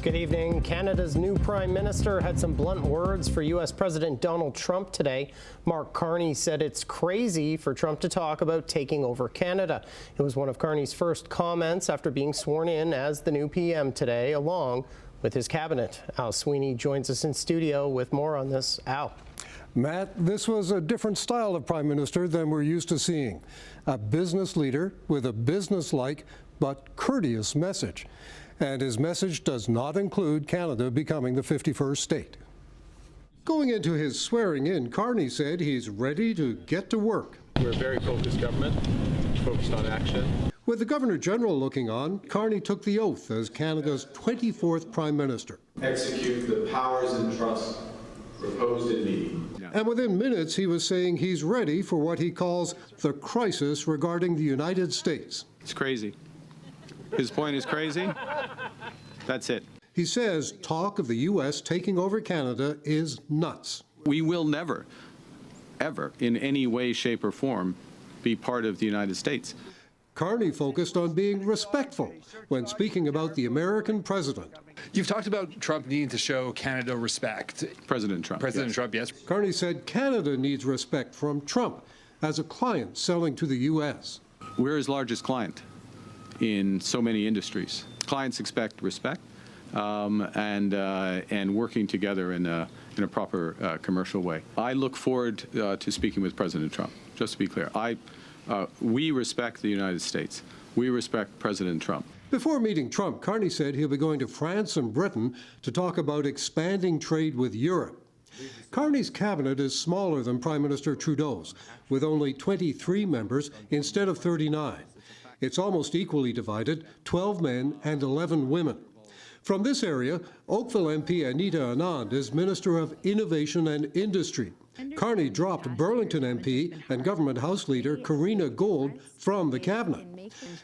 Good evening. Canada's new Prime Minister had some blunt words for U.S. President Donald Trump today. Mark Carney said it's crazy for Trump to talk about taking over Canada. It was one of Carney's first comments after being sworn in as the new PM today, along with his cabinet. Al Sweeney joins us in studio with more on this. Al. Matt, this was a different style of Prime Minister than we're used to seeing. A business leader with a business-like but courteous message. And his message does not include Canada becoming the 51st state. Going into his swearing-in, Carney said he's ready to get to work. We're a very focused government, focused on action. With the Governor-General looking on, Carney took the oath as Canada's 24th Prime Minister. Execute the powers and trusts proposed in me. And within minutes, he was saying he's ready for what he calls the crisis regarding the United States. It's crazy. His point is crazy. That's it. He says talk of the U.S. taking over Canada is nuts. We will never, ever, in any way, shape, or form, be part of the United States. Carney focused on being respectful when speaking about the American president. You've talked about Trump needing to show Canada respect. President Trump. President Trump, yes. Carney said Canada needs respect from Trump as a client selling to the U.S. We're his largest client in so many industries. Clients expect respect and working together in a proper commercial way. I look forward to speaking with President Trump. Just to be clear, we respect the United States. We respect President Trump. Before meeting Trump, Carney said he'll be going to France and Britain to talk about expanding trade with Europe. Carney's cabinet is smaller than Prime Minister Trudeau's, with only 23 members instead of 39. It's almost equally divided, 12 men and 11 women. From this area, Oakville MP Anita Anand is Minister of Innovation and Industry. Carney dropped Burlington MP and Government House Leader Karina Gould from the cabinet.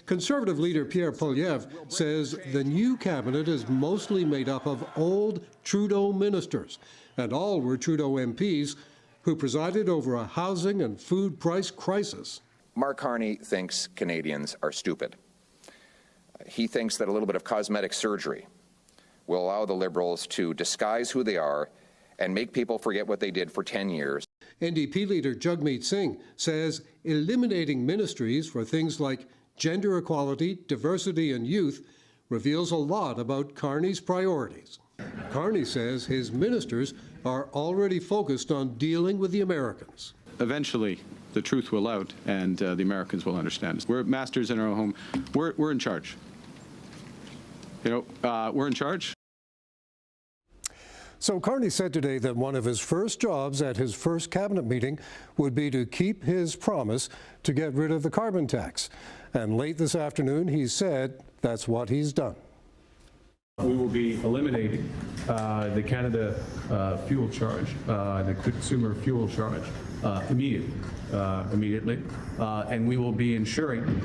Conservative leader Pierre Poilievre says the new cabinet is mostly made up of old Trudeau ministers, and all were Trudeau MPs who presided over a housing and food price crisis. Mark Carney thinks Canadians are stupid. He thinks that a little bit of cosmetic surgery will allow the Liberals to disguise who they are and make people forget what they did for 10 years. NDP leader Jagmeet Singh says eliminating ministries for things like gender equality, diversity and youth reveals a lot about Carney's priorities. Carney says his ministers are already focused on dealing with the Americans. Eventually, the truth will out, and the Americans will understand. We're masters in our own home. We're in charge. You know, we're in charge. So Carney said today that one of his first jobs at his first cabinet meeting would be to keep his promise to get rid of the carbon tax. And late this afternoon, he said that's what he's done. We will be eliminating the Canada fuel charge, the consumer fuel charge, immediately, and we will be ensuring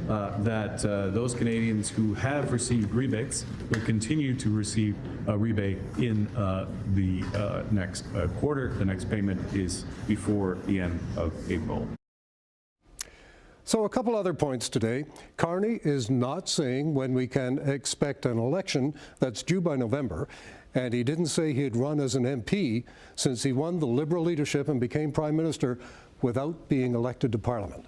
that those Canadians who have received rebates will continue to receive a rebate in the next quarter. The next payment is before the end of April. So a couple other points today. Carney is not saying when we can expect an election that's due by November, and he didn't say he'd run as an MP since he won the Liberal leadership and became Prime Minister without being elected to Parliament.